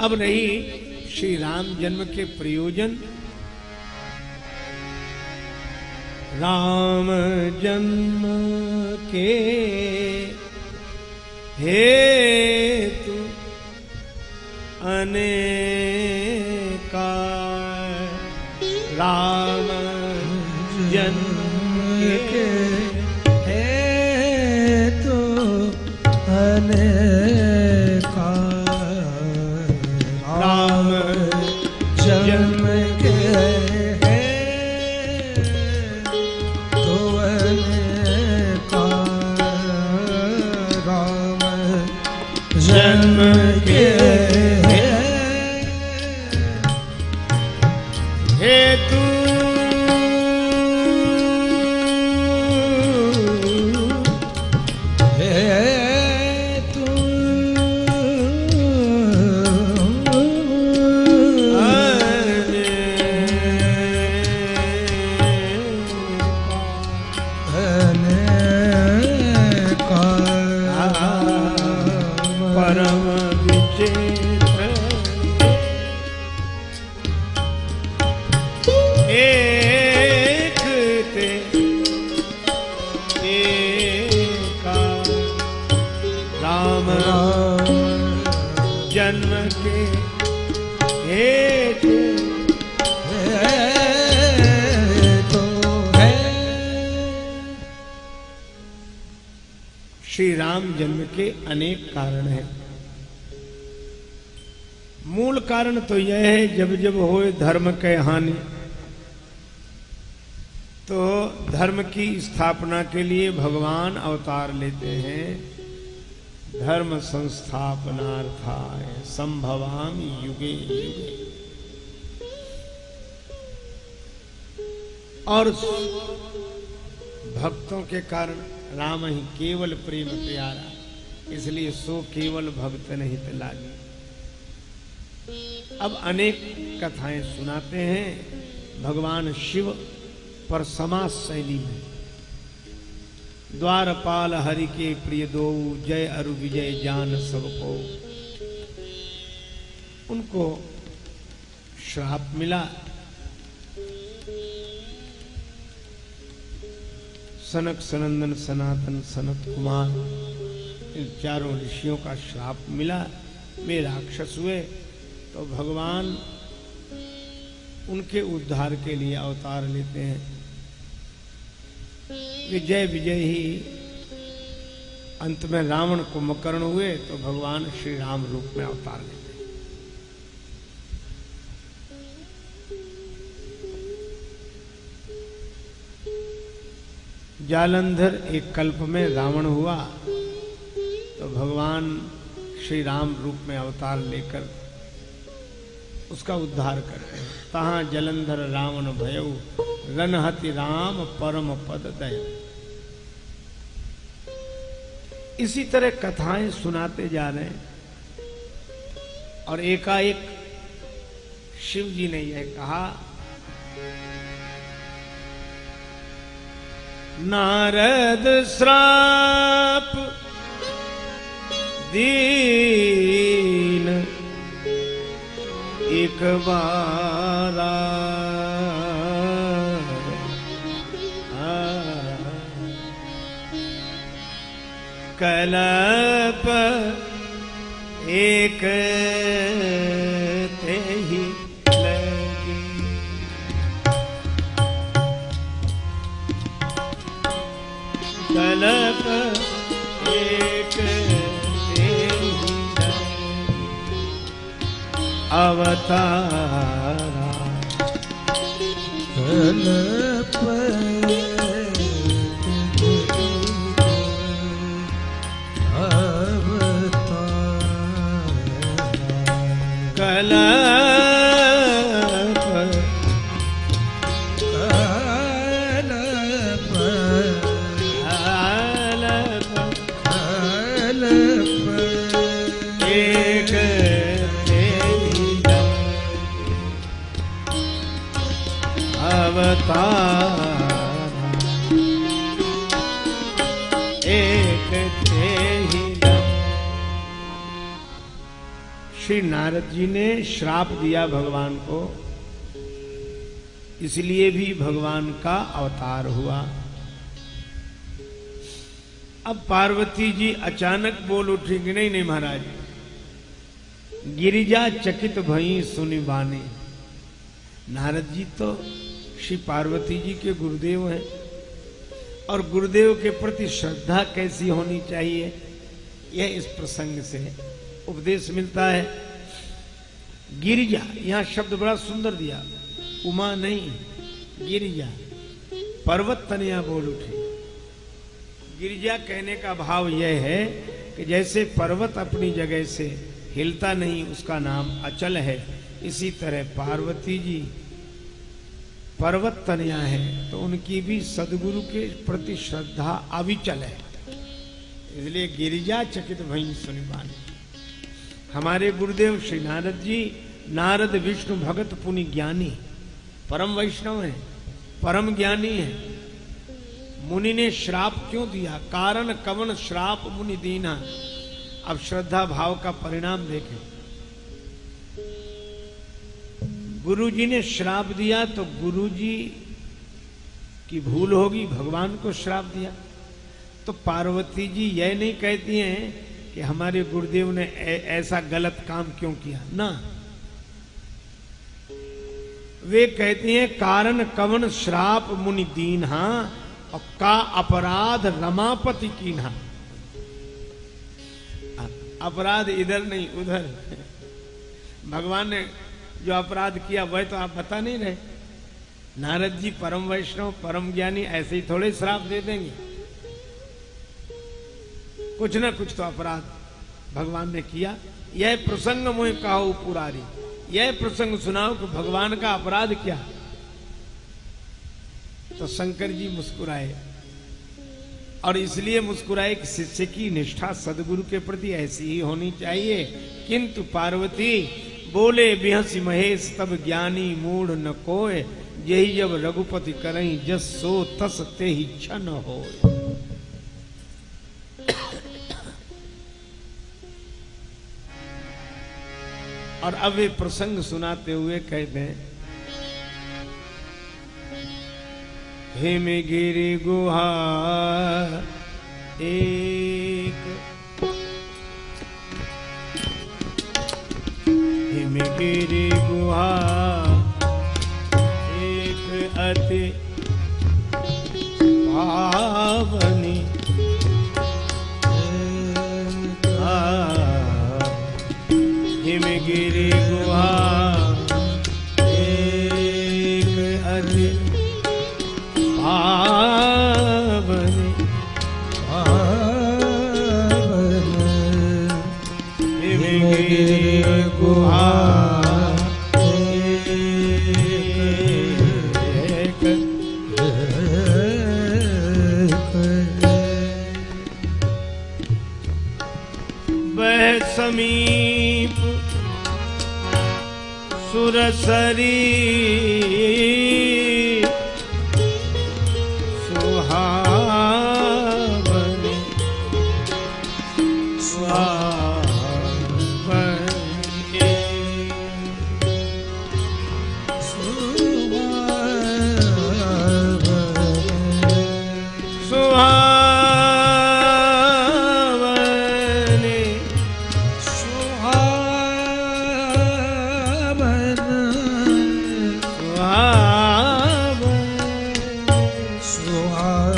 अब रही श्री राम जन्म के प्रयोजन। राम जन्म के हेतु अनेका, राम जन्म के हेतु अनेका, राम जन्म के हेतु अनेका, राम जन्म के हेतु जन्म के हेतु तो है। श्री राम जन्म के अनेक कारण हैं। मूल कारण तो यह है, जब जब होए धर्म के हानि, तो धर्म की स्थापना के लिए भगवान अवतार लेते हैं। धर्म संस्थापनार्थाय संभवामि युगे युगे। और भक्तों के कारण राम ही केवल प्रेम प्यारा, इसलिए सो केवल भक्त नहीं लागी। अब अनेक कथाएं सुनाते हैं भगवान शिव पर समास शैली में। द्वारपाल हरि के प्रिय दो, जय अरु विजय जान सबको। उनको श्राप मिला। सनक सनंदन सनातन सनत कुमार, इन चारों ऋषियों का श्राप मिला। वे राक्षस हुए, तो भगवान उनके उद्धार के लिए अवतार लेते हैं। विजय विजय ही अंत में रावण कुंभकर्ण हुए, तो भगवान श्री राम रूप में अवतार लेते हैं। जालंधर एक कल्प में रावण हुआ, तो भगवान श्री राम रूप में अवतार लेकर उसका उद्धार करते हैं। तहां जलंधर रावण भयउ, रनहति राम परम पद दय। इसी तरह कथाएं सुनाते जा रहे हैं। और एकाएक शिव जी ने यह कहा, नारद श्राप दीन एक बारा, कलप एक ते ही लगी। कलप एक ते ही लगी, अवतारा कलप कलप एक अवतार एक थे ही। श्री नारद नारद जी ने श्राप दिया भगवान को, इसलिए भी भगवान का अवतार हुआ। अब पार्वती जी अचानक बोल उठी कि नहीं नहीं महाराज, गिरिजा चकित भई सुनि बानी। नारद जी तो श्री पार्वती जी के गुरुदेव हैं, और गुरुदेव के प्रति श्रद्धा कैसी होनी चाहिए, यह इस प्रसंग से उपदेश मिलता है। गिरिजा, यहां शब्द बड़ा सुंदर दिया, उमा नहीं, गिरिजा, पर्वत तनया बोल उठी। गिरिजा कहने का भाव यह है कि जैसे पर्वत अपनी जगह से हिलता नहीं, उसका नाम अचल है, इसी तरह पार्वती जी पर्वत तनया है, तो उनकी भी सदगुरु के प्रति श्रद्धा अविचल है, इसलिए गिरिजा चकित भई सुनि बानी। हमारे गुरुदेव श्री नारद जी, नारद विष्णु भगत पुनि ज्ञानी, परम वैष्णव है, परम ज्ञानी है। मुनि ने श्राप क्यों दिया, कारण कवन श्राप मुनि दीना। अब श्रद्धा भाव का परिणाम देखें। गुरुजी ने श्राप दिया तो गुरुजी की भूल होगी, भगवान को श्राप दिया। तो पार्वती जी यह नहीं कहती हैं कि हमारे गुरुदेव ने ऐसा गलत काम क्यों किया, ना, वे कहती हैं कारण कवन श्राप मुनि दीन्हा, और का अपराध रमापति कीन्हा। अपराध इधर नहीं उधर, भगवान ने जो अपराध किया वह तो आप बता नहीं रहे। नारद जी परम वैष्णव, परम ज्ञानी, ऐसे ही थोड़े श्राप दे देंगे, कुछ ना कुछ तो अपराध भगवान ने किया। यह प्रसंग मोह कहो पुरारी, यह प्रसंग सुनाओ कि भगवान का अपराध क्या। तो शंकर जी मुस्कुराए, और इसलिए मुस्कुराए कि शिष्य की निष्ठा सदगुरु के प्रति ऐसी ही होनी चाहिए। किंतु पार्वती बोले बिहसी महेश तब ज्ञानी मूढ़ न कोय, यही जब रघुपति करई जस सो तस ते ही क्षण हो। और अब वे प्रसंग सुनाते हुए कहते हैं, हिमगिरि गुहा एक, हिमगिरि गुहा एक अति पावनी, हिमगिरि गुहा एक अति पावनी, हिमगिरि गुहा एक बह समीप सुरसरी सुहावनी, सुहावनी, सुहावनी, सुहावनी,